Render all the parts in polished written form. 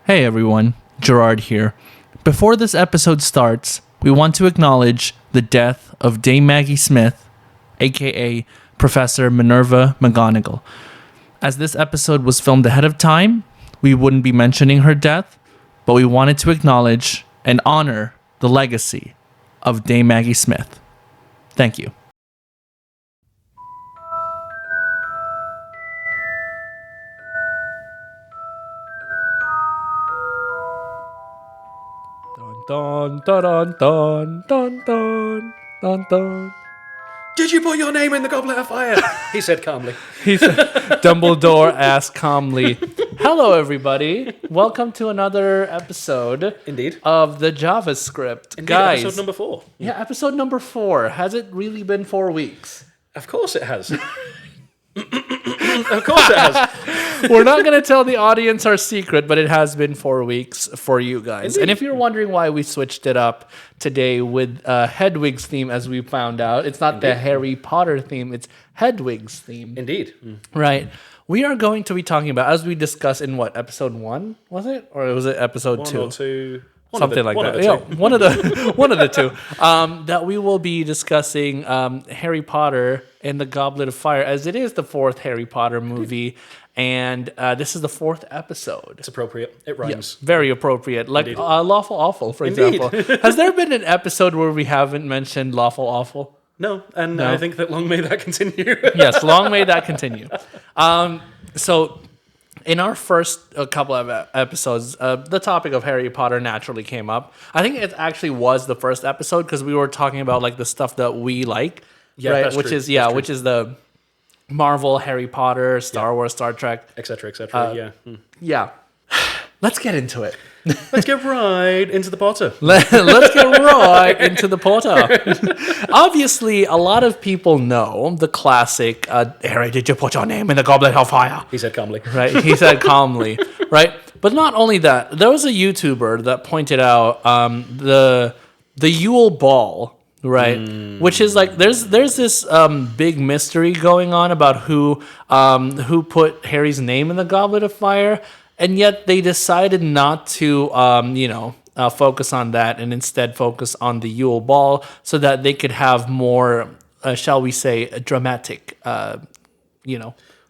Hey everyone, Gerard here. Before this episode starts, we want to acknowledge the death of Dame Maggie Smith, aka Professor Minerva McGonagall. As this episode was filmed ahead of time, we wouldn't be mentioning her death, but we wanted to acknowledge and honor the legacy of Dame Maggie Smith. Thank you. Dun, dun, dun, dun, dun, dun, dun, dun. Did you put your name in the Goblet of Fire? He said calmly. Dumbledore asked calmly. Hello, everybody. Welcome to another episode. Indeed. Of the JavaScript. Indeed, Guys. episode number 4. Yeah, episode number 4. Has it really been 4 weeks? Of course it has. Of course it has. We're not going to tell the audience our secret, but it has been 4 weeks for you guys. Indeed. And if you're wondering why we switched it up today with Hedwig's theme, as we found out, it's not the Harry Potter theme, it's Hedwig's theme. Indeed. Right. We are going to be talking about, as we discussed in episode 1, was it? Or was it episode 2? 1 or 2. Something like that. Yeah, one of the two. That we will be discussing Harry Potter and the Goblet of Fire, as it is the 4th Harry Potter movie, and this is the 4th episode. It's appropriate. It rhymes. Yeah, very appropriate. Like Lawful Awful, for example. Has there been an episode where we haven't mentioned Lawful Awful? No, and I think that long may that continue. Yes, long may that continue. So, in our first couple of episodes, the topic of Harry Potter naturally came up. I think it actually was the first episode because we were talking about like the stuff that we like, yeah, right? That's which true. is which is the Marvel, Harry Potter, Star Wars, Star Trek, etc., etc. Yeah. Let's get into it. Let's get right into the Potter. Let's get right into the Potter. Obviously, a lot of people know the classic, Harry, did you put your name in the Goblet of Fire? He said calmly. Right, he said calmly, right? But not only that, there was a YouTuber that pointed out the Yule Ball, right? Which is like, there's this big mystery going on about who put Harry's name in the Goblet of Fire. And yet they decided not to, focus on that and instead focus on the Yule Ball so that they could have more, shall we say, dramatic, Well,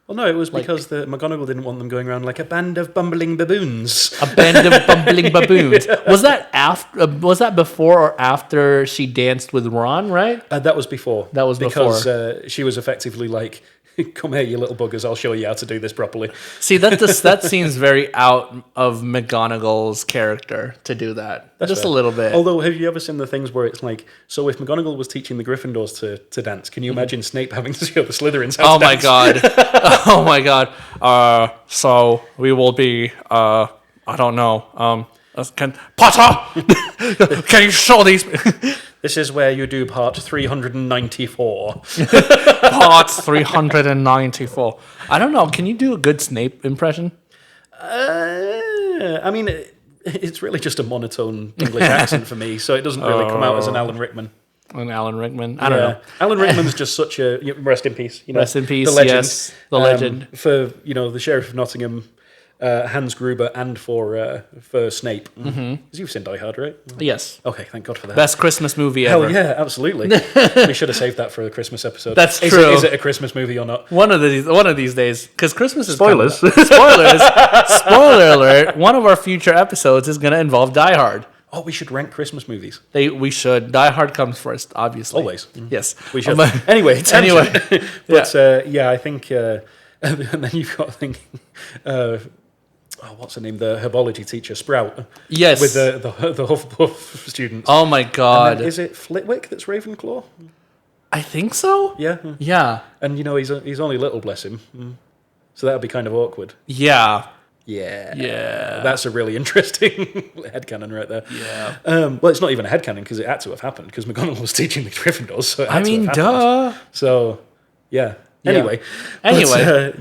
no, it was because the McGonagall didn't want them going around like a band of bumbling baboons. A band of bumbling baboons. Was that after? Was that before or after she danced with Ron? Right. That was before. That was because before. She was effectively like, "Come here, you little buggers! I'll show you how to do this properly." See, that seems very out of McGonagall's character to do that. That's just fair. a little bit. Although, have you ever seen the things where it's like, so if McGonagall was teaching the Gryffindors to dance, can you imagine Snape having to show the Slytherins how to dance? Oh my god. So we will be, I don't know, Potter! Can you show these? This is where you do part 394. Part 394. I don't know, can you do a good Snape impression? I mean, it's really just a monotone English accent for me, so it doesn't really come out as an Alan Rickman. An Alan Rickman? I don't know. Alan Rickman's just such a... Rest in peace. Rest in peace, the legend, yes. The legend. For, the Sheriff of Nottingham, Hans Gruber, and for Snape. Because you've seen Die Hard, right? Yes. Okay, thank God for that. Best Christmas movie ever. Hell yeah, absolutely. We should have saved that for a Christmas episode. That's true. true. Is it a Christmas movie or not? One of these days, because Christmas is Spoilers. Spoilers. Spoiler alert. One of our future episodes is going to involve Die Hard. Oh, we should rank Christmas movies. We should. Die Hard comes first, obviously. Always. Yes. We should. Anyway. But yeah. I think... and then you've got to think... what's her name? The herbology teacher, Sprout. Yes. With the Hufflepuff students. Oh my god. Is it Flitwick that's Ravenclaw? I think so. Yeah. Yeah. And he's only little, bless him. So that would be kind of awkward. Yeah. Yeah. That's a really interesting headcanon right there. Yeah. Well, it's not even a headcanon because it had to have happened because McGonagall was teaching the Gryffindors. So it had to have happened. Duh. So, yeah. Anyway. But,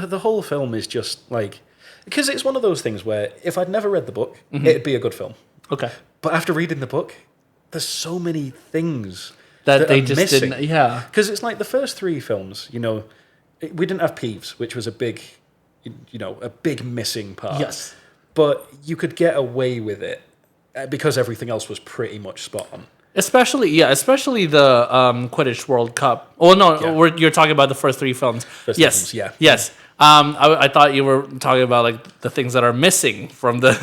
the whole film is just like... Because it's one of those things where if I'd never read the book, it'd be a good film. Okay. But after reading the book, there's so many things that they just missing. didn't... Yeah. Because it's like the first 3 films, we didn't have Peeves, which was a big missing part. Yes. but you could get away with it because everything else was pretty much spot on. Especially the Quidditch World Cup. Oh no, you're talking about the first 3 films. Yes. I thought you were talking about like the things that are missing from the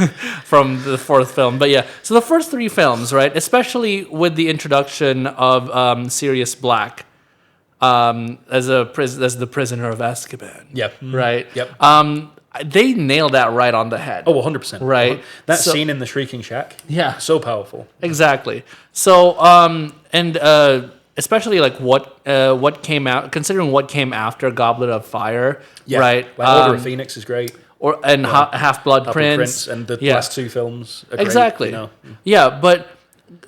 from the 4th film, but yeah. So the first 3 films, right? Especially with the introduction of Sirius Black as the prisoner of Azkaban. Yeah. Right. Yep. They nailed that right on the head. Oh, 100%. Right. That scene in the Shrieking Shack. Yeah. So powerful. Exactly. So, especially like what came out, considering what came after Goblet of Fire, right? Like Order of Phoenix is great. Half-Blood Prince. And the last 2 films are exactly. great, Yeah, but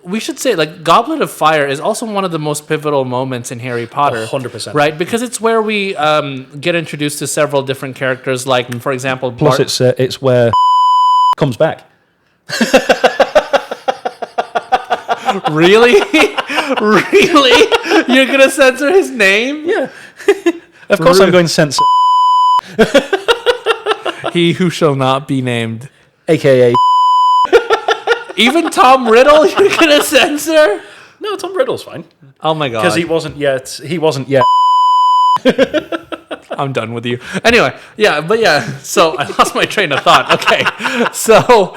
we should say like Goblet of Fire is also one of the most pivotal moments in Harry Potter. 100%. Right? Because it's where we get introduced to several different characters, like, for example... Plus it's where comes back. Really? Really? You're going to censor his name? Yeah. Of course I'm going to censor He who shall not be named. AKA Even Tom Riddle you're going to censor? No, Tom Riddle's fine. Oh my god. Because he wasn't yet. I'm done with you. Anyway, so I lost my train of thought. Okay. So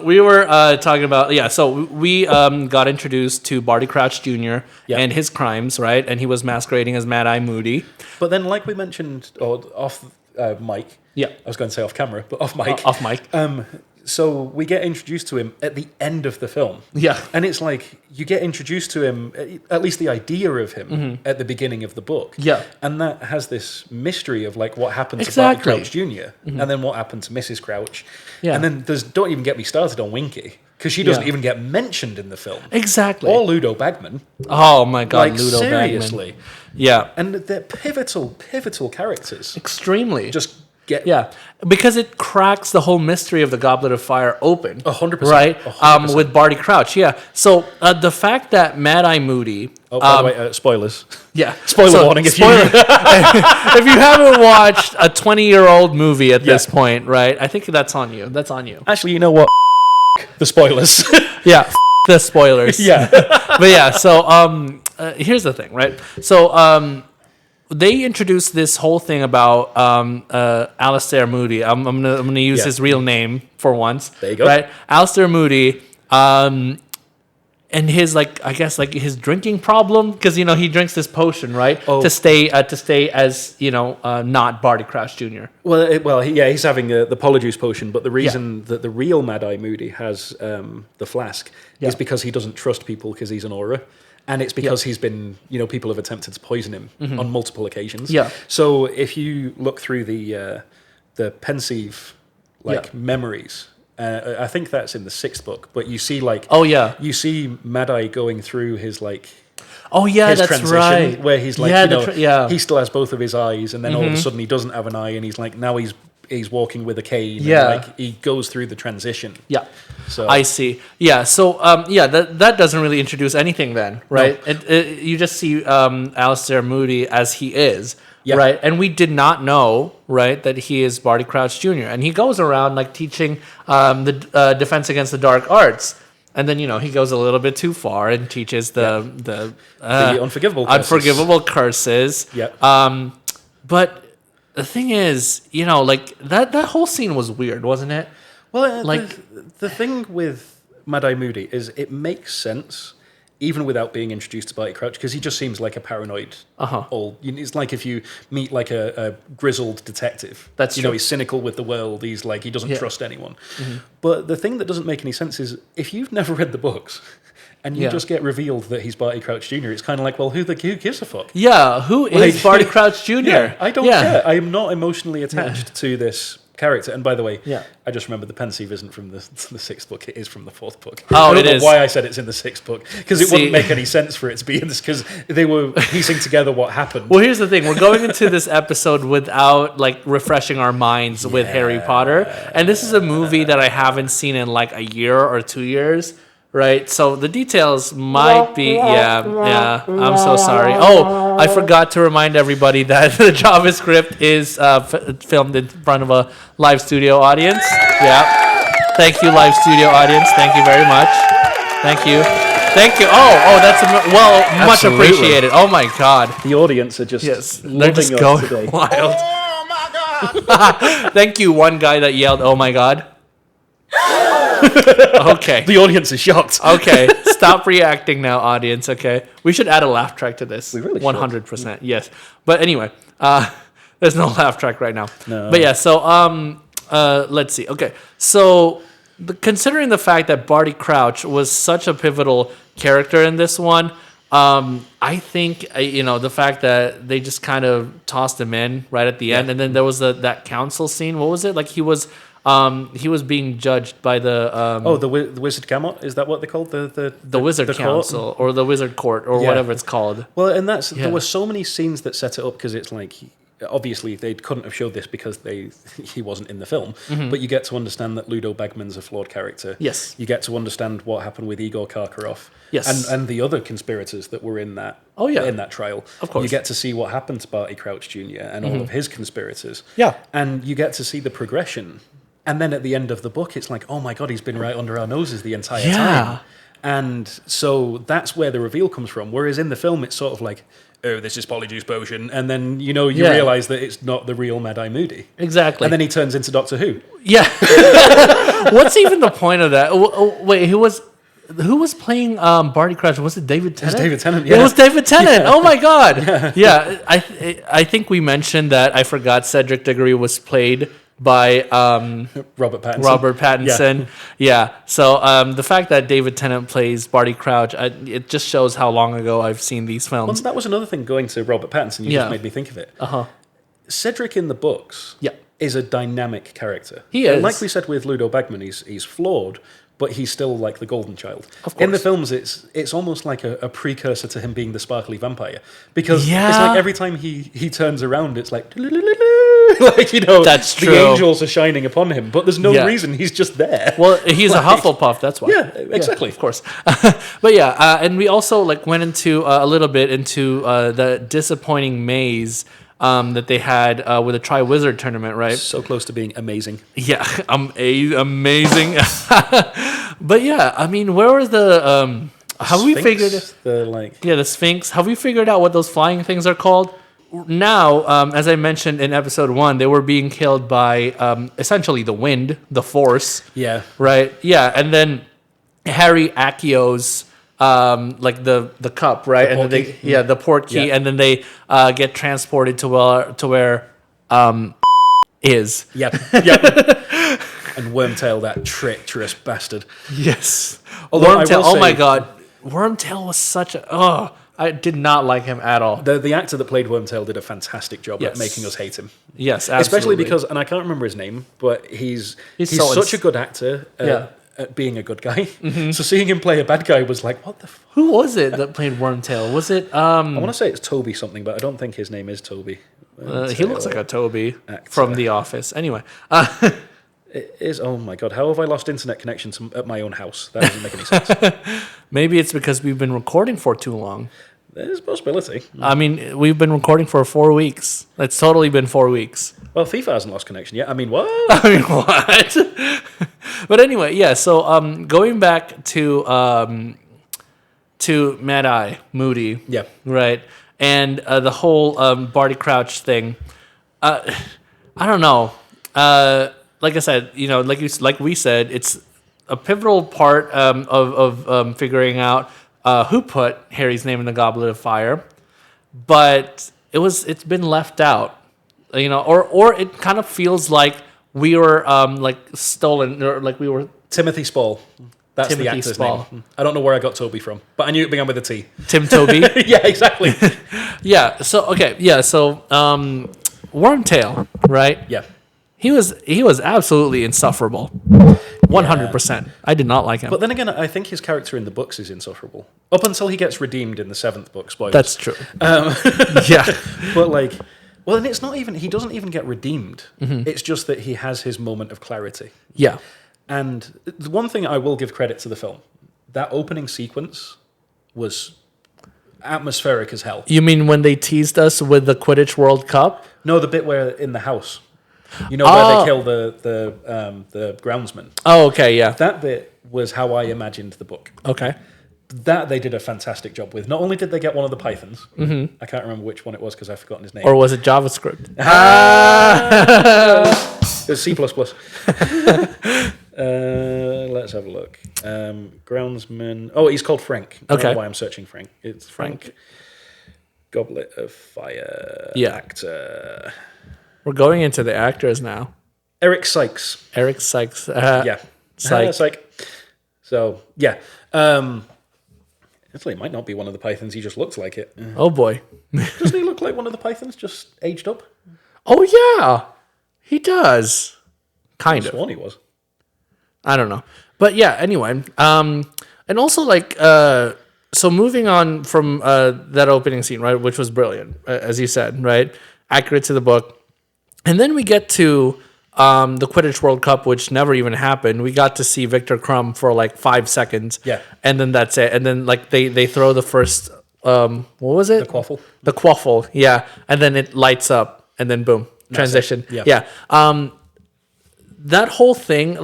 we were talking about, so we got introduced to Barty Crouch Jr. And his crimes, right? And he was masquerading as Mad-Eye Moody. But then, like we mentioned off mic, I was going to say off camera, but off mic. Off mic. So we get introduced to him at the end of the film. Yeah. And it's like, you get introduced to him, at least the idea of him, at the beginning of the book. Yeah. And that has this mystery of like what happened to Barty Crouch Jr. And then what happened to Mrs. Crouch. Yeah. And then don't even get me started on Winky, because she doesn't even get mentioned in the film. Exactly. Or Ludo Bagman. Oh my god, like, Ludo seriously. Bagman. Yeah. And they're pivotal characters. Extremely. Just because it cracks the whole mystery of the Goblet of Fire open. 100%. Right? 100%. With Barty Crouch, So the fact that Mad-Eye Moody... Oh, by the way, spoilers. Yeah. Spoiler warning if you... if you haven't watched a 20-year-old movie at this point, right? I think that's on you. That's on you. Actually, you know what? The spoilers. The spoilers. Yeah. But so here's the thing, right? So... they introduced this whole thing about Alistair Moody. I'm gonna use his real name for once. There you go. Right, Alistair Moody, and his his drinking problem, because he drinks this potion, right, to stay as not Barty Crouch Jr. He's having the Polyjuice potion, but the reason that the real Mad-Eye Moody has the flask is because he doesn't trust people because he's an aura. And it's because he's been, people have attempted to poison him on multiple occasions. Yeah. So if you look through the pensive memories, I think that's in the 6th book. But you see you see Mad-Eye going through his his that's transition, right. Where he's he still has both of his eyes, and then all of a sudden he doesn't have an eye, and he's like now he's walking with a cane. Yeah. And he goes through the transition. Yeah. So I see. Yeah. So that doesn't really introduce anything then, right? No. You just see Alistair Moody as he is, right? And we did not know, right, that he is Barty Crouch Jr. And he goes around teaching the defense against the dark arts. And then, he goes a little bit too far and teaches the unforgivable curses. Yeah. But the thing is, that whole scene was weird, wasn't it? Well, the thing with Mad-Eye Moody is it makes sense, even without being introduced to Barty Crouch, because he just seems like a paranoid old... It's like if you meet a grizzled detective. That's true. He's cynical with the world. He's he doesn't trust anyone. Mm-hmm. But the thing that doesn't make any sense is if you've never read the books... And you just get revealed that he's Barty Crouch Jr. It's kind of like, well, who gives a fuck? Yeah, who is Barty Crouch Jr.? Yeah, I don't care. I am not emotionally attached to this character. And by the way, I just remembered the pensieve isn't from the 6th book. It is from the 4th book. Oh, I don't know why I said it's in the 6th book. Because it wouldn't make any sense for it to be in this, because they were piecing together what happened. Well, here's the thing. We're going into this episode without refreshing our minds with Harry Potter. And this is a movie that I haven't seen in a year or 2 years. Right, so the details might be, I'm so sorry. Oh, I forgot to remind everybody that the JavaScript is filmed in front of a live studio audience. Yeah. Thank you, live studio audience. Thank you very much. Thank you. Thank you. Oh, that's much Absolutely. appreciated. Oh my God. The audience are just They're just loving us going today. wild. Oh my God! Thank you, one guy that yelled, "Oh my God." Okay. The audience is shocked. Okay. Stop reacting now, audience. Okay. We should add a laugh track to this. We really should. 100%. Yes. But anyway, there's no laugh track right now. No. But yeah. So let's see. Okay. So considering the fact that Barty Crouch was such a pivotal character in this one, I think the fact that they just kind of tossed him in right at the end, and then there was that council scene. What was it like? He was being judged by the the Wizard Gamut, is that what they called the Wizard court? Council or the Wizard Court or whatever it's called. Well, and there were so many scenes that set it up because it's like obviously they couldn't have showed this because he wasn't in the film, but you get to understand that Ludo Bagman's a flawed character. Yes. You get to understand what happened with Igor Karkaroff. Yes. And the other conspirators that were in that in that trial. Of course. You get to see what happened to Barty Crouch Jr. and all of his conspirators. Yeah. And you get to see the progression. And then at the end of the book, it's like, oh my God, he's been right under our noses the entire time. And so that's where the reveal comes from. Whereas in the film, it's sort of like, oh, this is Polyjuice Potion. And then, you realize that it's not the real Mad-Eye Moody. Exactly. And then he turns into Doctor Who. Yeah. What's even the point of that? Wait, who was playing Barty Crouch? Was it David Tennant? It was David Tennant, It was David Tennant. Oh my God. Yeah. I think we mentioned that. I forgot Cedric Diggory was played by Robert Pattinson. Yeah. So the fact that David Tennant plays Barty Crouch, it just shows how long ago I've seen these films. Well, that was another thing going to Robert Pattinson. You just made me think of it. Cedric in the books is a dynamic character. He is. And like we said with Ludo Bagman, he's flawed, but he's still like the golden child. Of course. In the films, it's almost like a precursor to him being the sparkly vampire. Because it's like every time he turns around, it's like, like, That's true. the angels are shining upon him, but there's no reason, he's just there. Well, he's a Hufflepuff, that's why. Yeah, exactly. Of course. But and we also went into a little bit into the disappointing maze that they had with the Tri-Wizard tournament, right? So close to being amazing. Yeah, amazing. But yeah, I mean, where was the... have we figured... the Sphinx. Have we figured out what those flying things are called? Now, as I mentioned in episode 1, they were being killed by essentially the wind, the force. Yeah. Right? Yeah, and then Harry Acchio's... the cup, right? The and then portkey. the port key, and then they get transported to where is. Yep. And Wormtail, that treacherous bastard. Yes. Although Wormtail. I will Oh my say- God, Wormtail was such a. I did not like him at all. The actor that played Wormtail did a fantastic job at making us hate him. Yes, absolutely. Especially because, and I can't remember his name, but he's so such a good actor at being a good guy. So seeing him play a bad guy was like, what the fuck? Who was it that played Wormtail? Was it? I want to say it's Toby something, but I don't think his name is Toby. He looks like a Toby actor. from The Office. Anyway. It is, oh my God, how have I lost internet connection at my own house? That doesn't make any sense. Maybe it's because we've been recording for too long. There's a possibility. I mean, we've been recording for 4 weeks. It's totally been 4 weeks. Well, FIFA hasn't lost connection yet. I mean, what? I mean, what? But anyway, yeah. So going back to Mad-Eye Moody. Yeah. Right. And the whole Barty Crouch thing. I don't know. Like I said, like we said, it's a pivotal part of figuring out who put Harry's name in the Goblet of Fire, but it's been left out, or it kind of feels like we were stolen, or like we were Timothy Spall. That's Timothy the actor's Spall. name. I don't know where I got Toby from, but I knew it began with a T. Tim Toby. Yeah, exactly. Yeah. So okay. Yeah. So Wormtail, right? Yeah. He was absolutely insufferable. 100%. I did not like him. But then again, I think his character in the books is insufferable. Up until he gets redeemed in the 7th book, spoilers. That's true. Yeah. But and it's not even, he doesn't even get redeemed. It's just that he has his moment of clarity. Yeah. And the one thing I will give credit to the film, that opening sequence was atmospheric as hell. You mean when they teased us with the Quidditch World Cup? No, the bit where in the house. You know where they kill the groundsman. Oh, okay, yeah. That bit was how I imagined the book. Okay. That they did a fantastic job with. Not only did they get one of the pythons, I can't remember which one it was because I've forgotten his name. Or was it JavaScript? It was C++. Let's have a look. Groundsman. Oh, he's called Frank. I don't know why I'm searching Frank. It's Frank. Goblet of Fire. Actor. We're going into the actors now. Eric Sykes. Eric Sykes. Psych. So, yeah. Actually, it might not be one of the pythons. He just looks like it. Oh, boy. Doesn't he look like one of the pythons just aged up? Oh, yeah. He does. Kind of. I sworn he was. I don't know. But yeah, anyway. And also, like, so moving on from that opening scene, right, which was brilliant, as you said, right? Accurate to the book. And then we get to the Quidditch World Cup, which never even happened. We got to see Victor Crumb for like 5 seconds. Yeah. And then that's it. And then like they throw the first, what was it? The quaffle. The quaffle, yeah. And then it lights up and then boom, transition. Yeah. That whole thing,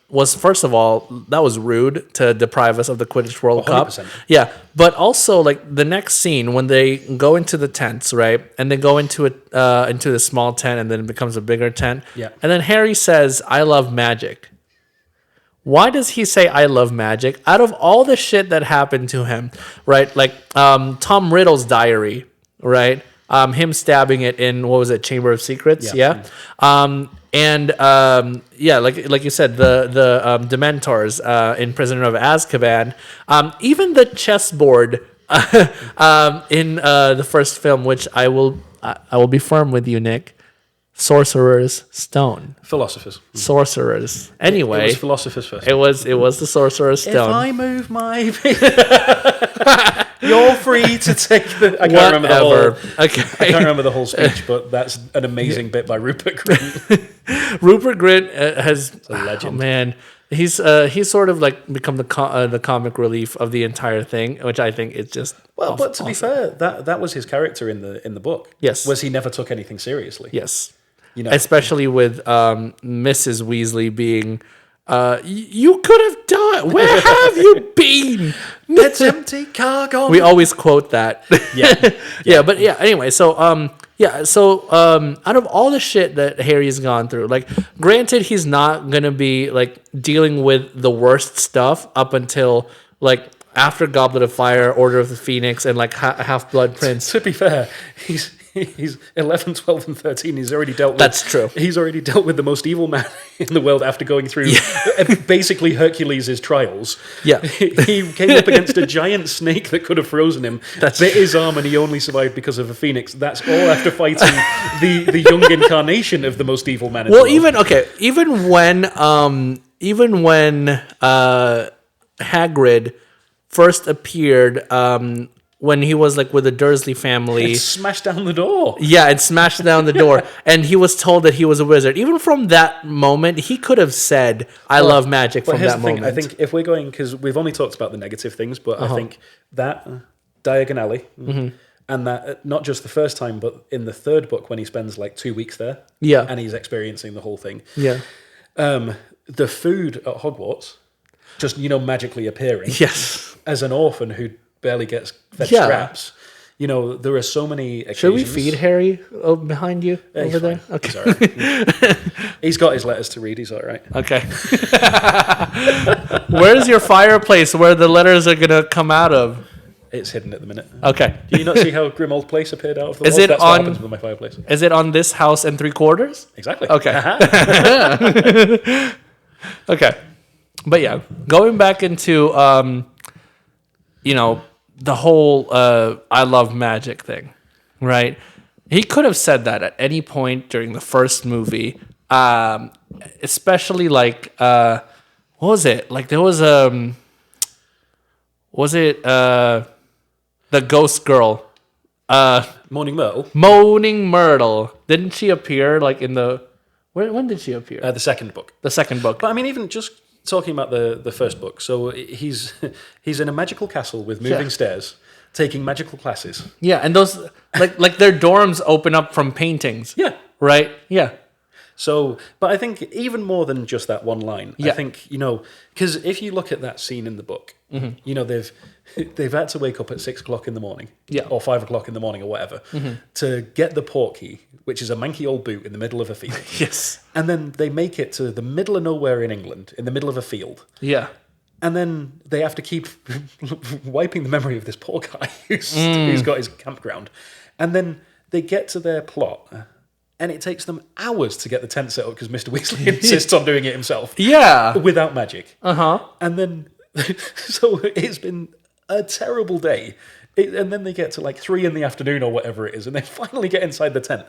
was, first of all, that was rude to deprive us of the Quidditch World 100%. Cup. Yeah, but also like the next scene when they go into the tents, right, and they go into the small tent, and then it becomes a bigger tent. Yeah. And then Harry says, "I love magic." Why does he say "I love magic"? Out of all the shit that happened to him, right? Like Tom Riddle's diary, right? Him stabbing it in, what was it, Chamber of Secrets? Yeah. Like you said, the Dementors in Prisoner of Azkaban, even the chessboard in the first film, which I will be firm with you, Nick. Sorcerer's Stone. Philosophers. Sorcerers. Anyway, it was philosophers first. It was the Sorcerer's Stone. If I move my you're free to take the. I can't remember the whole. Okay. I can't remember the whole speech, but that's an amazing bit by Rupert Grint. Rupert Grint has a legend. Oh, man, he's sort of like become the comic relief of the entire thing, which I think is just. Well, but to be fair, that was his character in the book. Yes, was he never took anything seriously. Yes. You know, especially with Mrs. Weasley being, you could have died. Where have you been? It's empty, car gone. We always quote that. Yeah. But yeah. Anyway, so out of all the shit that Harry's gone through, like, granted, he's not gonna be like dealing with the worst stuff up until like after Goblet of Fire, Order of the Phoenix, and like Half-Blood Prince. To be fair, He's 11, 12, and 13. He's already dealt with... That's true. He's already dealt with the most evil man in the world after going through basically Hercules' trials. Yeah. He came up against a giant snake that could have frozen him, bit his arm, and he only survived because of a phoenix. That's all after fighting the young incarnation of the most evil man in the world. Even when Hagrid first appeared... when he was like with the Dursley family. It smashed down the door. Yeah, it smashed down the door. And he was told that he was a wizard. Even from that moment, he could have said, I love magic from that moment. I think if we're going, because we've only talked about the negative things, but I think that Diagon Alley, and that not just the first time, but in the third book when he spends like 2 weeks there. Yeah. And he's experiencing the whole thing. Yeah. The food at Hogwarts, just, magically appearing. Yes. As an orphan who barely gets fed scraps. There are so many occasions. Should we feed Harry behind you over there? Okay. He's all right. He's got his letters to read. He's all right. Okay. Where's your fireplace where the letters are going to come out of? It's hidden at the minute. Okay. Do you not see how Grimmauld Place appeared out of the wall? That's what happens with my fireplace. Is it on this house and 3/4? Exactly. Okay. Okay. But yeah, going back into, the whole I love magic thing, right? He could have said that at any point during the first movie, especially like, what was it? Like there was the ghost girl? Moaning Myrtle? Moaning Myrtle. Didn't she appear like in the... When did she appear? The second book. The second book. But I mean, even just... talking about the first book, so he's in a magical castle with moving stairs, taking magical classes. Yeah, and those like their dorms open up from paintings. Yeah, Right? Yeah. So, but I think even more than just that one line, I think, because if you look at that scene in the book, they've had to wake up at 6 o'clock in the morning, or 5 o'clock in the morning, or whatever, to get the portkey, which is a manky old boot in the middle of a field. Yes. And then they make it to the middle of nowhere in England, in the middle of a field. Yeah. And then they have to keep wiping the memory of this poor guy who's got his campground. And then they get to their plot, and it takes them hours to get the tent set up because Mr. Weasley insists on doing it himself. Yeah. Without magic. Uh-huh. And then, so it's been a terrible day. And then they get to like 3 in the afternoon or whatever it is, and they finally get inside the tent.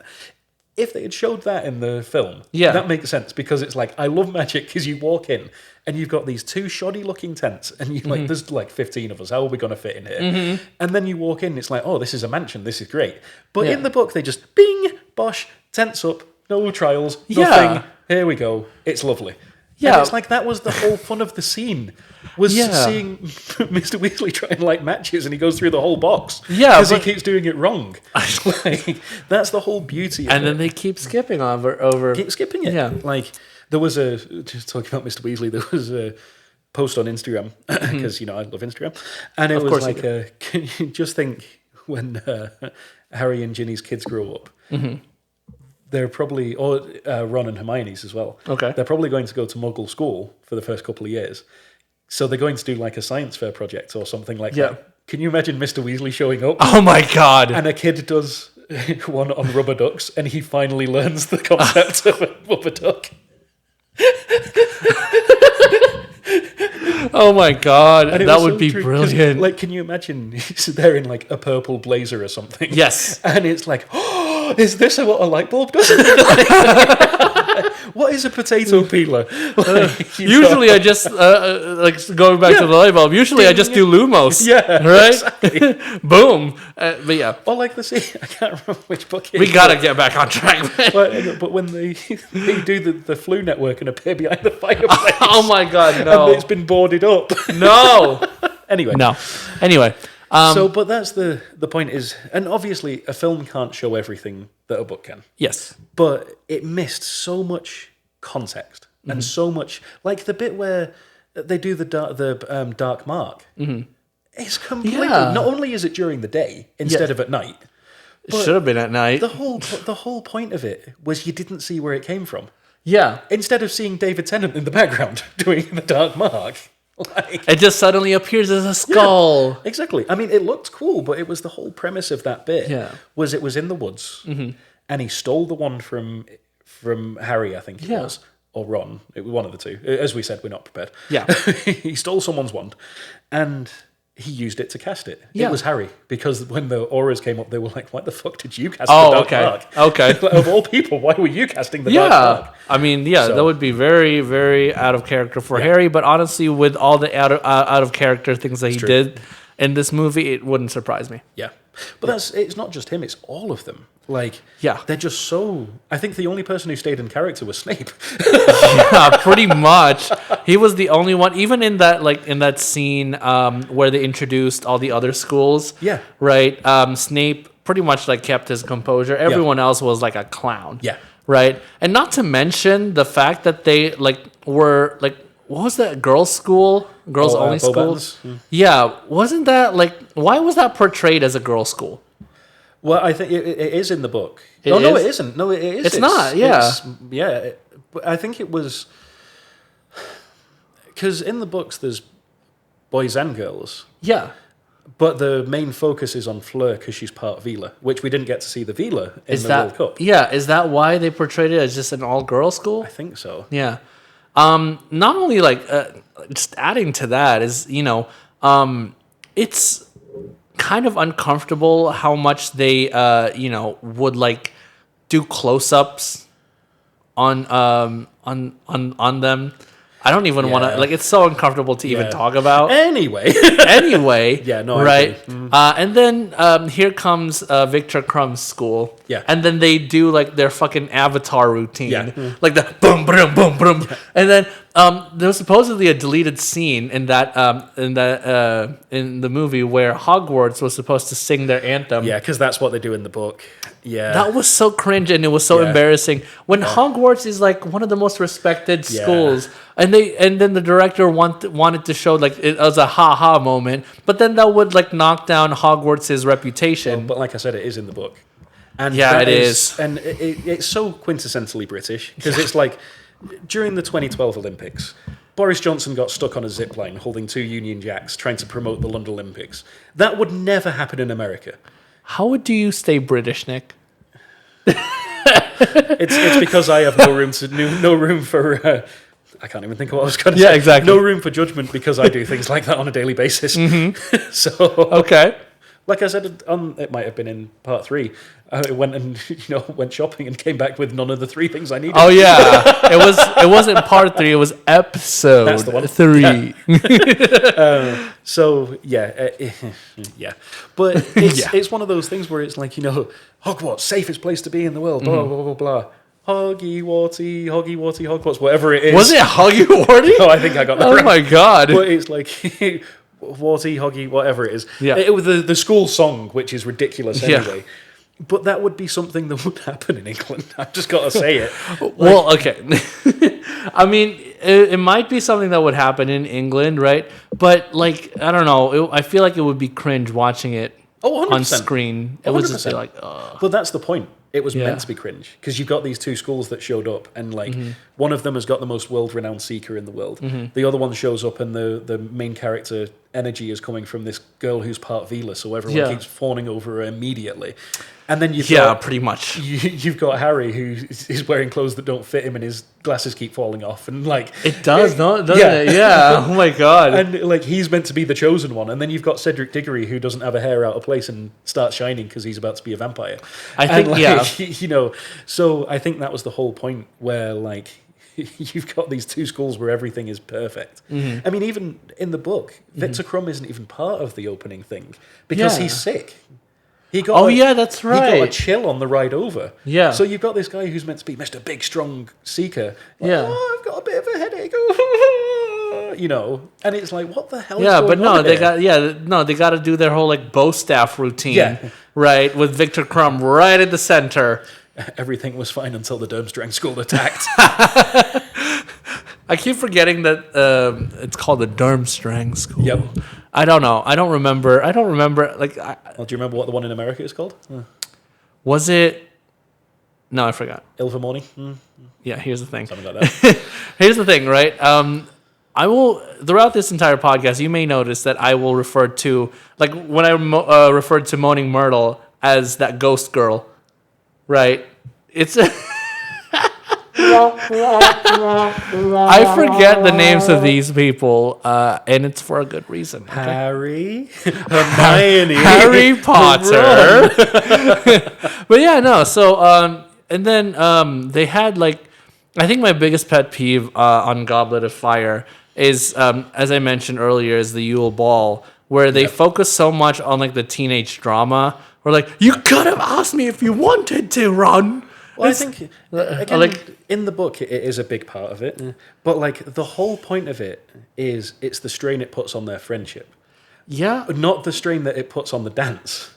If they had showed that in the film, that makes sense, because it's like, I love magic because you walk in and you've got these 2 shoddy looking tents and you like, there's like 15 of us, how are we going to fit in here? And then you walk in, it's like, oh, this is a mansion, this is great. But in the book, they just bing, bosh, tents up, no trials, nothing, here we go, it's lovely. Yeah. And it's like, that was the whole fun of the scene, was seeing Mr. Weasley try and light matches and he goes through the whole box. Yeah. Because he keeps doing it wrong. Like, that's the whole beauty of it. And then they keep skipping over. Keep skipping it. Yeah. Like, there was just talking about Mr. Weasley, there was a post on Instagram, because, I love Instagram. And it was like, can you just think when Harry and Ginny's kids grow up, they're probably, or Ron and Hermione's as well. Okay. They're probably going to go to Muggle school for the first couple of years. So they're going to do like a science fair project or something like that. Can you imagine Mr. Weasley showing up? Oh my God. And a kid does one on rubber ducks and he finally learns the concept of a rubber duck. Oh my God, that would be brilliant. Like, can you imagine he's there in like a purple blazer or something? Yes. And it's like, oh, is this what a light bulb does? What is a potato peeler? Usually I just, like going back to the light bulb, usually I just do Lumos. Yeah. Right? Exactly. Boom. But yeah. Or like the scene, I can't remember which book it is. We got to get back on track, man. But when they do the Flu Network and appear behind the fireplace. Oh my God, no. And it's been boarded up. No. Anyway. But that's the point is, and obviously a film can't show everything that a book can. Yes. But it missed so much context and so much, like the bit where they do the dark mark. It's completely, not only is it during the day instead of at night. It should have been at night. The whole point of it was you didn't see where it came from. Yeah. Instead of seeing David Tennant in the background doing the dark mark. Like, it just suddenly appears as a skull. Yeah, exactly. I mean, it looked cool, but it was the whole premise of that bit. Yeah. Was it was in the woods, and he stole the wand from Harry, I think it was, or Ron. It was one of the two. As we said, we're not prepared. Yeah. He stole someone's wand, and he used it to cast it. Yeah. It was Harry, because when the auras came up, they were like, "Why the fuck did you cast the dark mark?" Okay. Of all people, why were you casting the dark mark? I mean, that would be very, very out of character for Harry. But honestly, with all the out of character things that he did in this movie, it wouldn't surprise me. Yeah, but it's not just him; it's all of them. Like, they're just so. I think the only person who stayed in character was Snape. Yeah, pretty much. He was the only one, even in that scene where they introduced all the other schools. Yeah. Right. Snape pretty much like kept his composure. Everyone else was like a clown. Yeah. Right. And not to mention the fact that they were what was that girls' school? Girls only school? Yeah. Wasn't that why was that portrayed as a girls' school? Well, I think it is in the book. No, it isn't. No, it is. It's not. Yeah. But I think it was because in the books there's boys and girls. Yeah. But the main focus is on Fleur because she's part Vila, which we didn't get to see the Vila in the World Cup. Yeah. Is that why they portrayed it as just an all-girls school? I think so. Yeah. Not only just adding to that is it's kind of uncomfortable how much they would do close-ups on them. I don't even want to it's so uncomfortable to even talk about. Anyway. Yeah, no, right. And then here comes Victor Crumb's school. Yeah. And then they do their fucking avatar routine. Yeah. Like the boom boom boom boom. Yeah. And then there was supposedly a deleted scene in in the movie where Hogwarts was supposed to sing their anthem. Yeah, because that's what they do in the book. Yeah. That was so cringe and it was so embarrassing. When Hogwarts is like one of the most respected schools, and then the director wanted to show like it as a ha moment, but then that would like knock down Hogwarts' reputation. But like I said, it is in the book. And it is. And it's so quintessentially British because it's like during the 2012 Olympics, Boris Johnson got stuck on a zip line holding 2 Union Jacks trying to promote the London Olympics. That would never happen in America. How do you stay British, Nick? It's because I have no room for. I can't even think of what I was going to say. Yeah, exactly. No room for judgment because I do things like that on a daily basis. So Okay. Like I said, it might have been in part 3. I went and went shopping and came back with none of the 3 things I needed. Oh yeah, it wasn't part 3. It was episode That's the one. 3. Yeah. So yeah, yeah. But it's one of those things where it's like Hogwarts, safest place to be in the world. Blah blah blah blah. Hoggy Warty, Hogwarts, whatever it is. Was it Hoggy Warty? Oh, I think I got that Oh right. my god. But it's like Warty, Hoggy, whatever it is. Yeah. It was the school song, which is ridiculous anyway. But that would be something that would happen in England. I've just got to say it. Well, okay. I mean, it might be something that would happen in England, right? But like, I don't know. I feel like it would be cringe watching it 100%. on screen. It would just be 100%. like, ugh. But that's the point. It was meant to be cringe because you've got these 2 schools that showed up, and like one of them has got the most world-renowned seeker in the world. The other one shows up, and the main character energy is coming from this girl who's part Vela, so everyone keeps fawning over her immediately. And then you've got, pretty much. You've got Harry who is wearing clothes that don't fit him, and his glasses keep falling off, and like It does, doesn't it? Yeah. Oh my god. And like he's meant to be the chosen one, and then you've got Cedric Diggory who doesn't have a hair out of place and starts shining because he's about to be a vampire. I think So I think that was the whole point where like you've got these 2 schools where everything is perfect. I mean, even in the book, Victor Crumb isn't even part of the opening thing because he's sick. He got that's right. He got a chill on the ride over. Yeah. So you've got this guy who's meant to be Mr. Big Strong Seeker. Like, I've got a bit of a headache. And it's like, what the hell? Yeah, is but going on here? they got to do their whole like bow staff routine, right? With Victor Crumb right at the center. Everything was fine until the Durmstrang school attacked. I keep forgetting that it's called the Durmstrang school. Yep. I don't know. I don't remember. Like, Well, do you remember what the one in America is called? was it? No, I forgot. Ilvermorny? Yeah, here's the thing. Something like that. Here's the thing, right? I will, throughout this entire podcast, you may notice that I will refer to, like when I referred to Moaning Myrtle as that ghost girl, right? It's I forget the names of these people, and it's for a good reason. Okay? Harry, Hermione, Harry Potter. But yeah, no. So, and then they had like, I think my biggest pet peeve on Goblet of Fire is, as I mentioned earlier, is the Yule Ball, where they focus so much on like the teenage drama. Where like, you could have asked me if you wanted to, Ron. Well, I think again, like in the book, it is a big part of it. But like the whole point of it is, it's the strain it puts on their friendship. Yeah, Not the strain that it puts on the dance,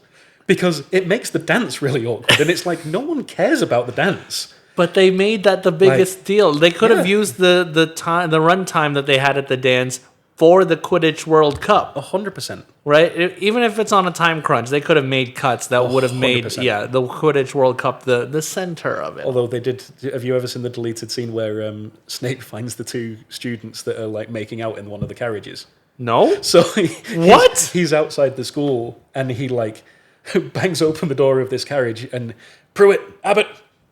because it makes the dance really awkward, and it's like no one cares about the dance. but they made that the biggest deal. They could have Yeah. used the run time that they had at the dance for the Quidditch World Cup, 100%. right? Even if it's on a time crunch, they could have made cuts that would have made 100%. the Quidditch World Cup the center of it. Although they did, have you ever seen the deleted scene where Snape finds the 2 students that are like making out in one of the carriages? No, So What? He's outside the school and he like bangs open the door of this carriage and Pruitt, Abbott,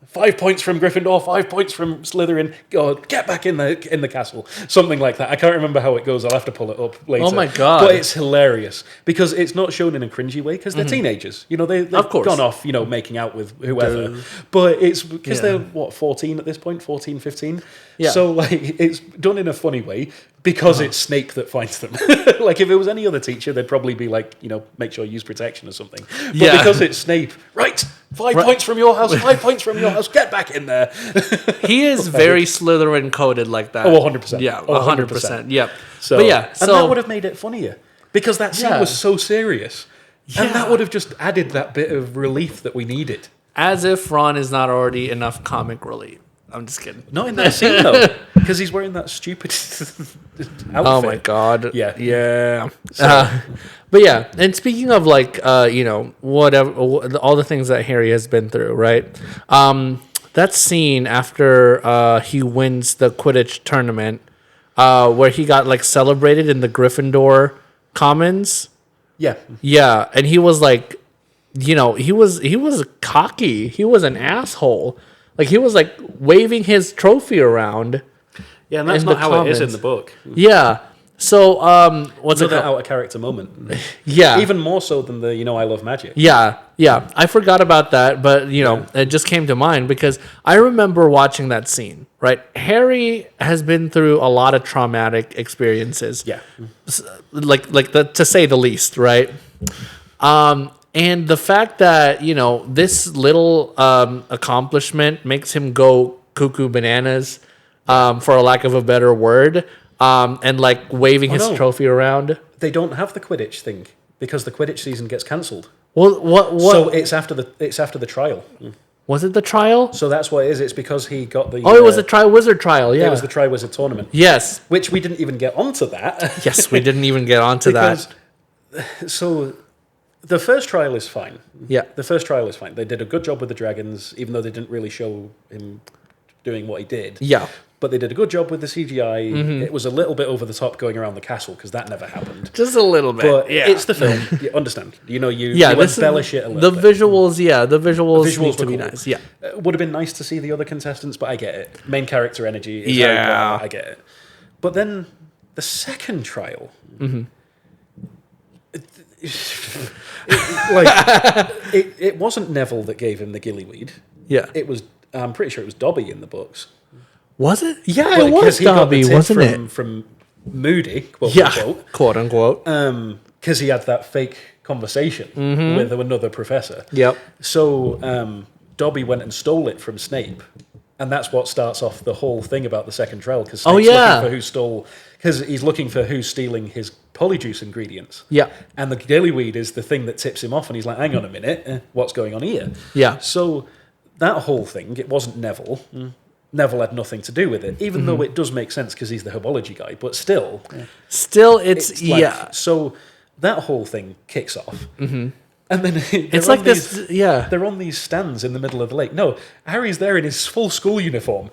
5 points from Gryffindor, 5 points from Slytherin. God, get back in the castle. Something like that. I can't remember how it goes. I'll have to pull it up later. Oh my God. But it's hilarious because it's not shown in a cringy way because they're teenagers. They've Of course. gone off, making out with whoever. But it's because they're 14 at this point, 14, 15. Yeah. So like it's done in a funny way because it's Snape that finds them. Like if it was any other teacher, they'd probably be like, make sure you use protection or something. But because it's Snape, right? 5 points from your house, 5 points from your house, get back in there. He is very Slytherin coded like that. Oh, 100%. Yeah, 100%. 100%. Yep. So, but yeah, and that would have made it funnier because that scene was so serious. Yeah. And that would have just added that bit of relief that we needed. As if Ron is not already enough comic relief. I'm just kidding. Not in that scene, though, because he's wearing that stupid outfit. Oh, my God. Yeah. Yeah. But yeah, and speaking of like, whatever, all the things that Harry has been through, right? That scene after he wins the Quidditch tournament, where he got like celebrated in the Gryffindor Commons. Yeah. Yeah, and he was like, he was cocky. He was an asshole. Like he was like waving his trophy around. Yeah, and that's not how it is in the book. Yeah. So, what's Another it called? out of character moment. Yeah. Even more so than the I love magic. Yeah. I forgot about that, but it just came to mind because I remember watching that scene, right? Harry has been through a lot of traumatic experiences. Yeah. To say the least, right? And the fact that, this little accomplishment makes him go cuckoo bananas, for a lack of a better word, and like waving his trophy around. They don't have the Quidditch thing because the Quidditch season gets cancelled. Well, what? So it's after the trial. Was it the trial? So that's what it is. It's because he got the... Oh, it was the Tri-Wizard trial, yeah. It was the Tri-Wizard tournament. Yes. Which we didn't even get onto that. Yes, we didn't even get onto that. So... The first trial is fine. Yeah. The first trial is fine. They did a good job with the dragons, even though they didn't really show him doing what he did. Yeah. But they did a good job with the CGI. Mm-hmm. It was a little bit over the top going around the castle, because that never happened. Just a little bit. But it's the film. You understand. You embellish it a little bit. The visuals need to be cool. Nice. Yeah. Would have been nice to see the other contestants, but I get it. Main character energy is I get it. But then the second trial... Mm-hmm. It wasn't Neville that gave him the gillyweed. Yeah. It was. I'm pretty sure it was Dobby in the books. Was it? Yeah, it was Dobby, wasn't it? From Moody, quote unquote. Because he had that fake conversation with another professor. Yep. So Dobby went and stole it from Snape. And that's what starts off the whole thing about the second trial, because Snape's looking for who stole... Because he's looking for who's stealing his polyjuice ingredients. Yeah. And the gillyweed is the thing that tips him off, and he's like, hang on a minute, what's going on here? Yeah. So that whole thing, it wasn't Neville. Neville had nothing to do with it, even though it does make sense because he's the herbology guy, but still... Still, it's like, So that whole thing kicks off. Mm-hmm. And then it's like this, they're on these stands in the middle of the lake. No, Harry's there in his full school uniform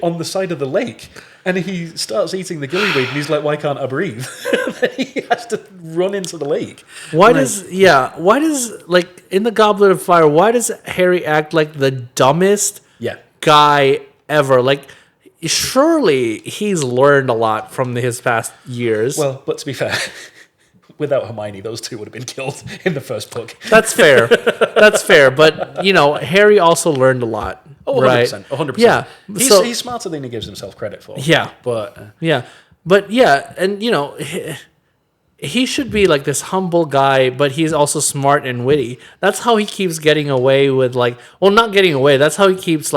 on the side of the lake, and he starts eating the gillyweed, and he's like, "Why can't I breathe?" He has to run into the lake. Why does like in the Goblet of Fire? Why does Harry act like the dumbest guy ever? Like, surely he's learned a lot from his past years. Well, but to be fair. Without Hermione, those two would have been killed in the first book. That's fair. That's fair. But, Harry also learned a lot. Oh, 100%. Right? 100%. Yeah. He's smarter than he gives himself credit for. Yeah. But... and, he should be like this humble guy, but he's also smart and witty. That's how he keeps getting away with not getting away. That's how he keeps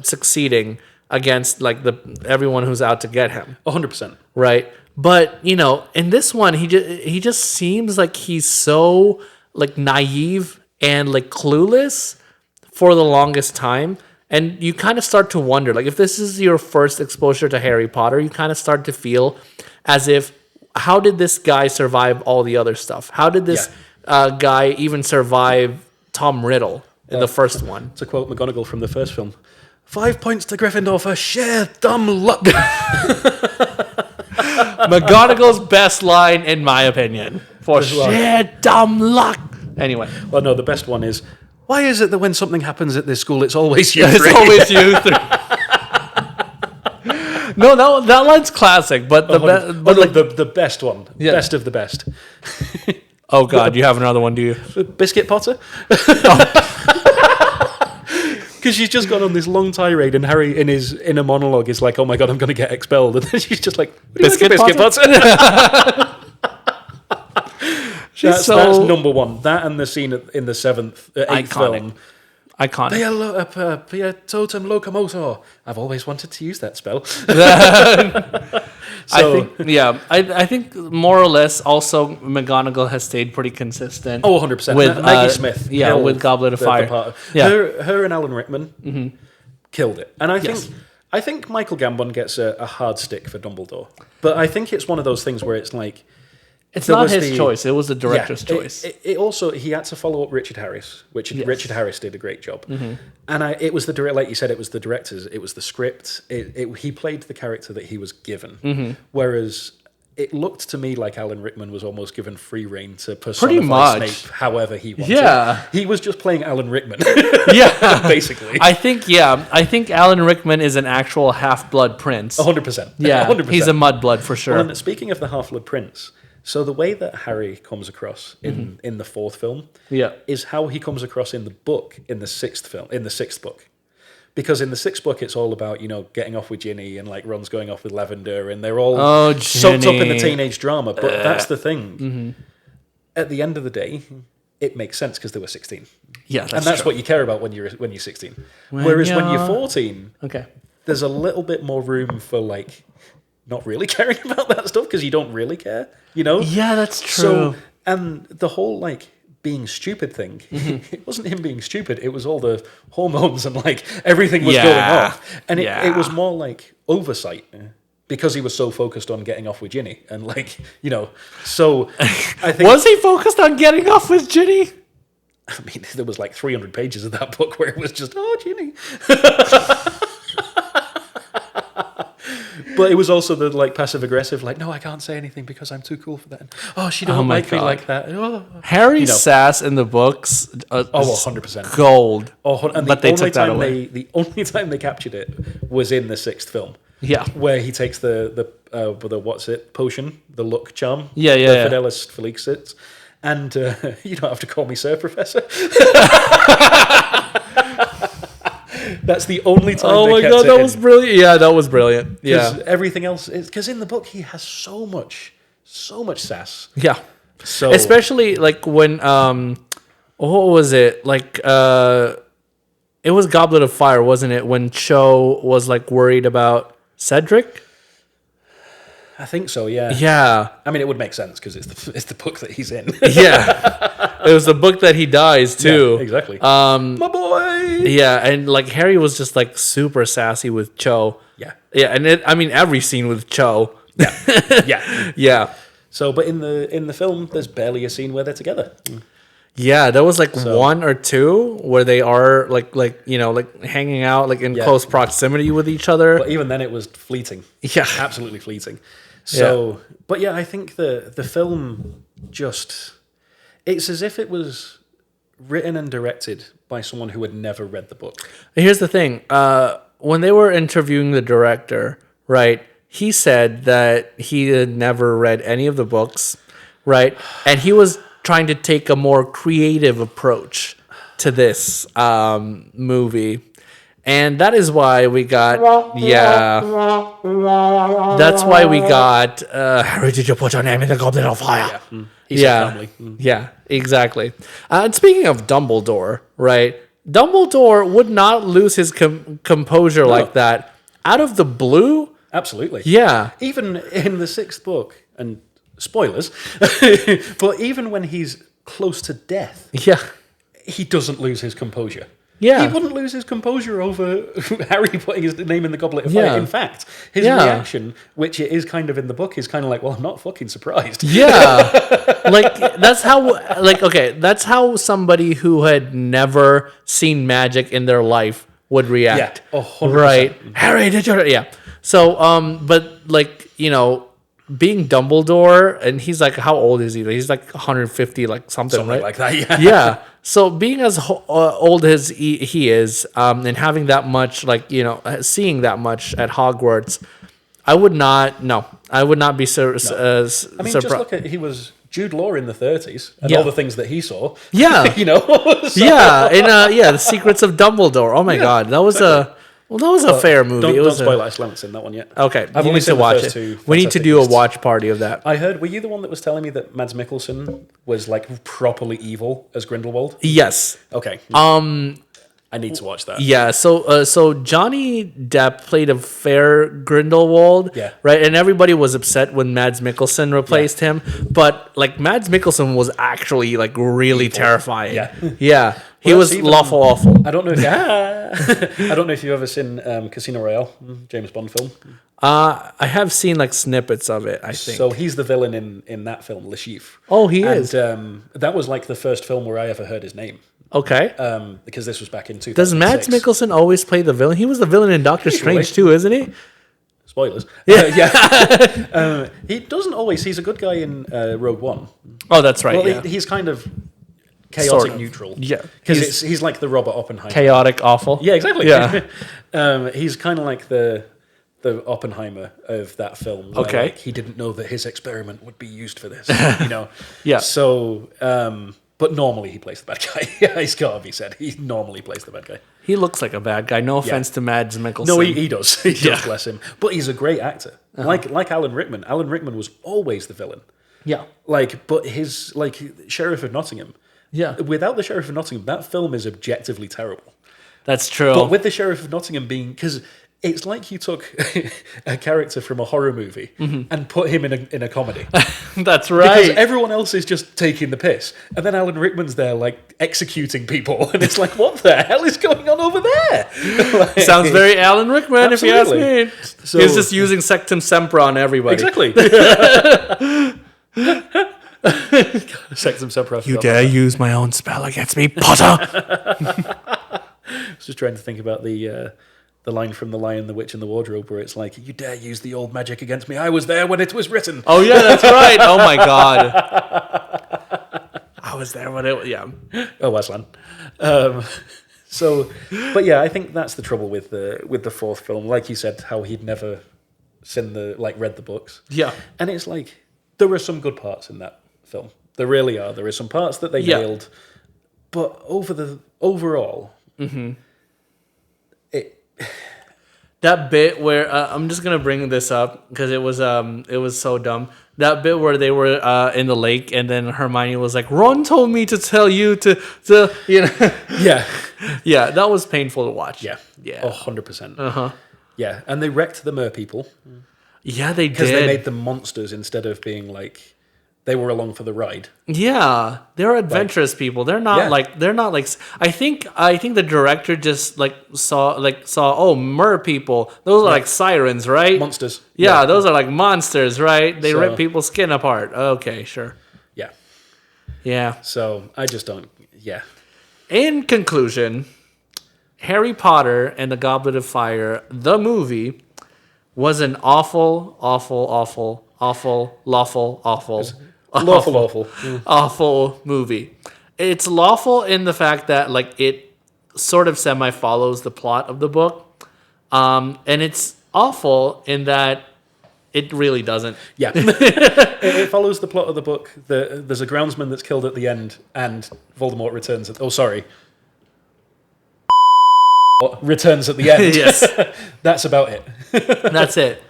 succeeding against everyone who's out to get him. 100%. Right. But, in this one, he just seems like he's so, naive and, clueless for the longest time. And you kind of start to wonder, if this is your first exposure to Harry Potter, you kind of start to feel as if, how did this guy survive all the other stuff? How did this guy even survive Tom Riddle in the first one? To quote McGonagall from the first film, 5 points to Gryffindor for sheer dumb luck. McGonagall's best line, in my opinion, for sheer dumb luck. Anyway. Well, no, the best one is, why is it that when something happens at this school, it's always you three? It's always you three. No, that line's classic, but the best one. Yeah. Best of the best. Oh, God, you have another one, do you? Biscuit Potter? Because she's just gone on this long tirade, and Harry, in his inner monologue, is like, "Oh my God, I'm going to get expelled," and then she's just like, "Biscuit Potter." That's number one. That and the scene in the eighth film. Iconic. Pia totem locomotor. I've always wanted to use that spell. I think more or less also McGonagall has stayed pretty consistent. Oh, 100%. With Maggie Smith. With Goblet of Fire. Her and Alan Rickman killed it. And I think Michael Gambon gets a hard stick for Dumbledore. But I think it's one of those things where it's like... It's not his choice. It was the director's choice. It also, he had to follow up Richard Harris, which Richard Harris did a great job. And it was like you said, it was the directors, it was the script. He played the character that he was given. Whereas it looked to me like Alan Rickman was almost given free rein to personify Snape however he wanted. Yeah. He was just playing Alan Rickman. Basically. I think Alan Rickman is an actual half-blood prince. 100%. Yeah, 100%. he's a mudblood for sure. Well, and speaking of the half-blood prince... So the way that Harry comes across in the fourth film is how he comes across in the book in the sixth book. Because in the sixth book it's all about, getting off with Ginny and like Ron's going off with Lavender and they're all soaked up in the teenage drama. But that's the thing. At the end of the day, it makes sense because they were 16. Yeah, and that's true. what you care about when you're 16. Whereas when you're 14, there's a little bit more room for like not really caring about that stuff because you don't really care. Yeah, that's true. So, and the whole, like, being stupid thing, it wasn't him being stupid. It was all the hormones and, like, everything was going off. And it was more, like, oversight because he was so focused on getting off with Ginny. And, like, so I think... Was he focused on getting off with Ginny? I mean, there was, like, 300 pages of that book where it was just, Ginny. But it was also the like passive aggressive, like, no, I can't say anything because I'm too cool for that. She don't like me like that. Harry's sass in the books, 100% gold. But they took that away. The only time they captured it was in the sixth film. Yeah, where he takes the potion, the luck charm. Yeah. Fidelis Felixit, and you don't have to call me sir, Professor. That's the only time. Oh my god, that was brilliant! Yeah, that was brilliant. Yeah, everything else is because in the book he has so much sass. Yeah, so especially like when what was it like? It was Goblet of Fire, wasn't it? When Cho was like worried about Cedric. I think so. Yeah. Yeah. I mean, it would make sense because it's the book that he's in. Yeah. It was the book that he dies too. Yeah, exactly. My boy. Yeah, and like Harry was just like super sassy with Cho. Yeah. Yeah, and every scene with Cho. Yeah. Yeah. So, but in the film, there's barely a scene where they're together. Yeah, there was like one or two where they are like hanging out like in close proximity with each other. But even then, it was fleeting. Yeah, absolutely fleeting. So, but yeah, I think the film it's as if it was written and directed by someone who had never read the book. Here's the thing: when they were interviewing the director, right, he said that he had never read any of the books, right, and he was trying to take a more creative approach to this movie. And that is why we got, that's why we got, Harry, did you put your name in the Goblet of Fire? Yeah, exactly. And speaking of Dumbledore, right? Dumbledore would not lose his composure like that out of the blue. Absolutely. Yeah. Even in the sixth book, and spoilers, but even when he's close to death, he doesn't lose his composure. Yeah. He wouldn't lose his composure over Harry putting his name in the Goblet of Fire. In fact, his reaction, which it is kind of in the book, is kind of like, well, I'm not fucking surprised. Yeah. That's how somebody who had never seen magic in their life would react. Yeah. 100%. Right. Harry, did you? Yeah. So, but like, being Dumbledore, and he's like, how old is he? He's like 150, like something right? like that, yeah. Yeah. So being as old as he is, and having that much, like, seeing that much at Hogwarts, I would not be surprised. I mean, just look at, he was Jude Law in the 30s, and all the things that he saw. Yeah. So. Yeah. The Secrets of Dumbledore. Oh my God. That was Well, that was a fair movie. Don't spoil it. I still haven't seen that one yet. Okay, I've you only need to seen the watch first it. two We need to Fantastic do a Beasts. watch party of that. I heard. Were you the one that was telling me that Mads Mikkelsen was like properly evil as Grindelwald? Yes. Okay. I need to watch that. Yeah, so Johnny Depp played a fair Grindelwald, Yeah. right? And everybody was upset when Mads Mikkelsen replaced him, but like Mads Mikkelsen was actually like really terrifying. Yeah. Yeah. He Well, was it's even- awful. I don't know if I don't know if you've ever seen Casino Royale, James Bond film. I have seen like snippets of it, I think. So he's the villain in that film, Le Chiffre. Oh, he And is. that was like the first film where I ever heard his name. Okay. Because this was back in 2006. Does Mads Mikkelsen always play the villain? He was the villain in Doctor Strange too, isn't he? Spoilers. Yeah. He doesn't always. He's a good guy in Rogue One. Oh, that's right. Well, yeah. he's kind of chaotic Sort of. neutral. Yeah. Because he's like the Robert Oppenheimer. Chaotic, awful. Yeah, exactly. Yeah. He's kind of like the Oppenheimer of that film. Where, Okay. like, he didn't know that his experiment would be used for this. Yeah. So, but normally he plays the bad guy. Yeah, he's got to be said. He normally plays the bad guy. He looks like a bad guy. No offense to Mads Mikkelsen. No, he does. He does, Yeah. bless him. But he's a great actor. Like Alan Rickman. Alan Rickman was always the villain. Yeah. But his Sheriff of Nottingham. Yeah. Without the Sheriff of Nottingham, that film is objectively terrible. That's true. But with the Sheriff of Nottingham being, because it's like you took a character from a horror movie and put him in a comedy. That's Because right. everyone else is just taking the piss. And then Alan Rickman's there, like, executing people. And it's like, what the hell is going on over there? Like, Sounds very Alan Rickman, if you ask Absolutely. me. So- He's just using Sectum Sempra on everybody. Exactly. Sectum Sempra. You dare use my own spell against me, Potter? I was just trying to think about the line from The Lion, the Witch, and the Wardrobe, where it's like, you dare use the old magic against me. I was there when it was written. Oh, yeah, that's right. Oh, my God. I was there when it... Yeah. Oh, Aslan. But yeah, I think that's the trouble with the fourth film. Like you said, how he'd never read the books. Yeah. And it's like, there are some good parts in that film. There really are. There are some parts that they nailed. But overall, That bit where... I'm just going to bring this up because it was so dumb. That bit where they were in the lake and then Hermione was like, Ron told me to tell you to you know... yeah. Yeah, that was painful to watch. Yeah. Yeah. 100%. Uh-huh. Yeah. And they wrecked the Merpeople. Yeah, they did. Because they made them monsters instead of being like they were along for the ride. Yeah, they're adventurous people. They're not Yeah. I think the director just saw oh, Merpeople. Those are like sirens, right? Monsters. Yeah, those are like monsters, right? They So- rip people's skin apart. Okay, sure. Yeah. Yeah. So I just don't. Yeah. In conclusion, Harry Potter and the Goblet of Fire, the movie, was an awful movie. It's lawful in the fact that like it sort of semi follows the plot of the book, and it's awful in that it really doesn't. Yeah. It follows the plot of the book. There's a groundsman that's killed at the end, and Voldemort returns. Returns at the end. Yes. That's about it. That's it.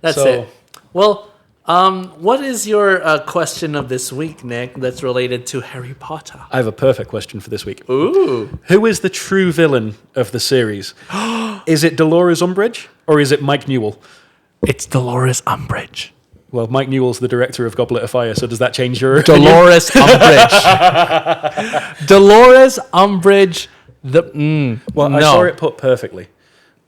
That's So- it. Well, what is your question of this week, Nick, that's related to Harry Potter? I have a perfect question for this week. Ooh. Who is the true villain of the series? Is it Dolores Umbridge or is it Mike Newell? It's Dolores Umbridge. Well, Mike Newell's the director of Goblet of Fire, so does that change your opinion? Dolores Umbridge. Dolores Umbridge. I saw it put perfectly.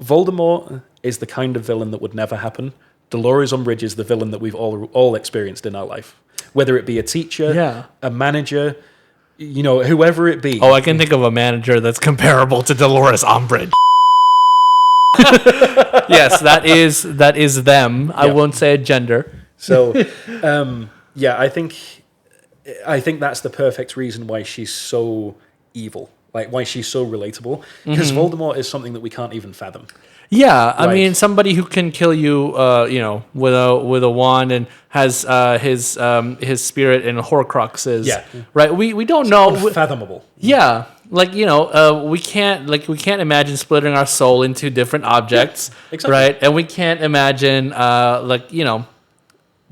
Voldemort is the kind of villain that would never happen. Dolores Umbridge is the villain that we've all experienced in our life. Whether it be a teacher, a manager, whoever it be. Oh, I can think of a manager that's comparable to Dolores Umbridge. Yes, that is them. I won't say a gender. So, I think that's the perfect reason why she's so evil. Like, why she's so relatable. Because Voldemort is something that we can't even fathom. Yeah, I Right. mean, somebody who can kill you, with a wand and has his spirit in Horcruxes. Yeah. Right. We don't know. Unfathomable. Yeah, like we can't imagine splitting our soul into different objects, exactly. right? And we can't imagine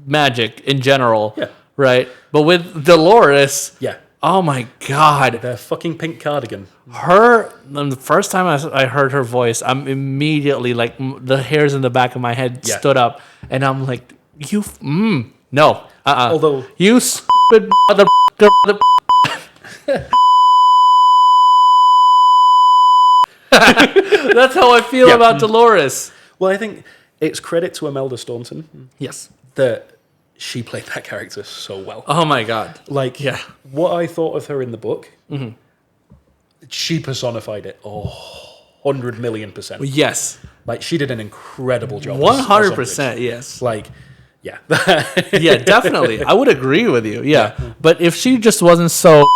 magic in general, right? But with Dolores, oh my God, their fucking pink cardigan. The first time I heard her voice, I'm immediately like the hairs in the back of my head stood up, and I'm like, no, Although you stupid mother. That's how I feel about Dolores. Well, I think it's credit to Imelda Staunton. Yes. That she played that character so well. Oh my God. Like, what I thought of her in the book, she personified it 100 million%. Yes. Like, she did an incredible job. 100%, yes. Like, yeah. Yeah, definitely. I would agree with you. Yeah. But if she just wasn't so...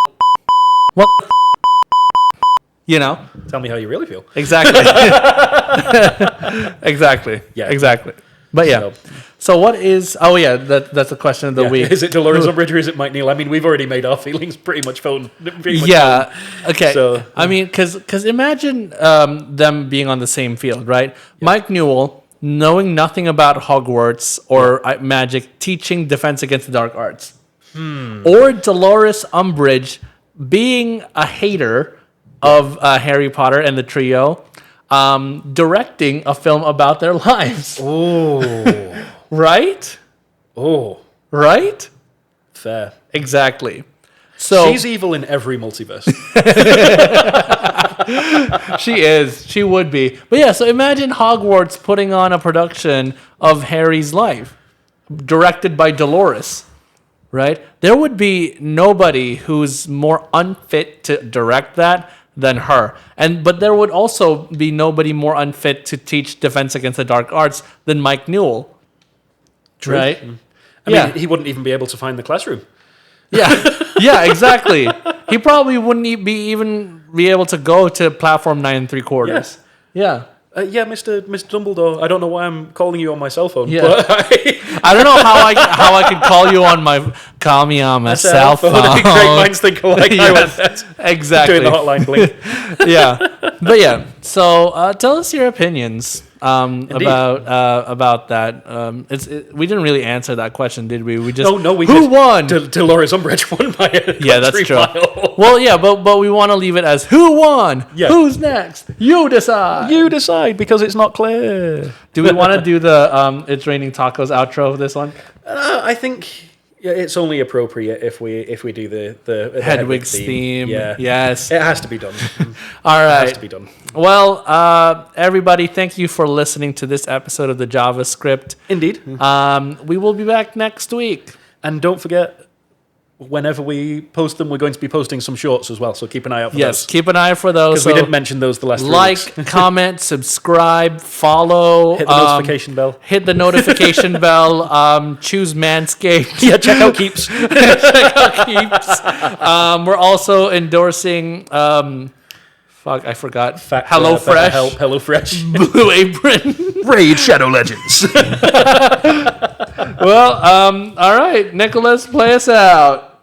Tell me how you really feel. Exactly. Exactly. Yeah. Exactly. But yeah. So what is... Oh, yeah. That's the question of the week. Is it Dolores Umbridge or is it Mike Neal? I mean, we've already made our feelings pretty much known. Okay. So, I mean, because imagine them being on the same field, right? Yeah. Mike Newell, knowing nothing about Hogwarts or magic, teaching Defense Against the Dark Arts. Or Dolores Umbridge being a hater of Harry Potter and the trio, directing a film about their lives. Oh. Right? Oh. Right? Fair. Exactly. So she's evil in every multiverse. She is. She would be. But yeah, so imagine Hogwarts putting on a production of Harry's life, directed by Dolores. Right? There would be nobody who's more unfit to direct that than her. But there would also be nobody more unfit to teach Defense Against the Dark Arts than Mike Newell. True. Right? I mean, he wouldn't even be able to find the classroom. Yeah, exactly. He probably wouldn't even be able to go to platform 9 3/4. Yes. Yeah. Mr. Dumbledore, I don't know why I'm calling you on my cell phone. Yeah. But I don't know how I could call you on my cell phone. Great minds think alike. Yes, exactly. Doing the hotline blink. Yeah, but yeah. So tell us your opinions about that. We didn't really answer that question, did we? We just who won? Dolores Umbridge won by a that's true. mile. Well, yeah, but we want to leave it as who won? Yeah. Who's next? You decide. You decide because it's not clear. Do we want to do the It's Raining Tacos outro of this one? I think it's only appropriate if we do the Hedwig's theme. Yeah. Yes. It has to be done. All right. It has to be done. Well, everybody, thank you for listening to this episode of the JavaScript. Indeed. We will be back next week. And don't forget, whenever we post them, we're going to be posting some shorts as well, so keep an eye out for those. Yes, keep an eye for those. Because we didn't mention those the last 3 weeks. Comment, subscribe, follow. Hit the notification bell. Hit the notification bell. Choose Manscaped. Yeah, check out Keeps. We're also endorsing... I forgot. HelloFresh. HelloFresh. Blue Apron. Raid Shadow Legends. Well, all right. Nicholas, play us out.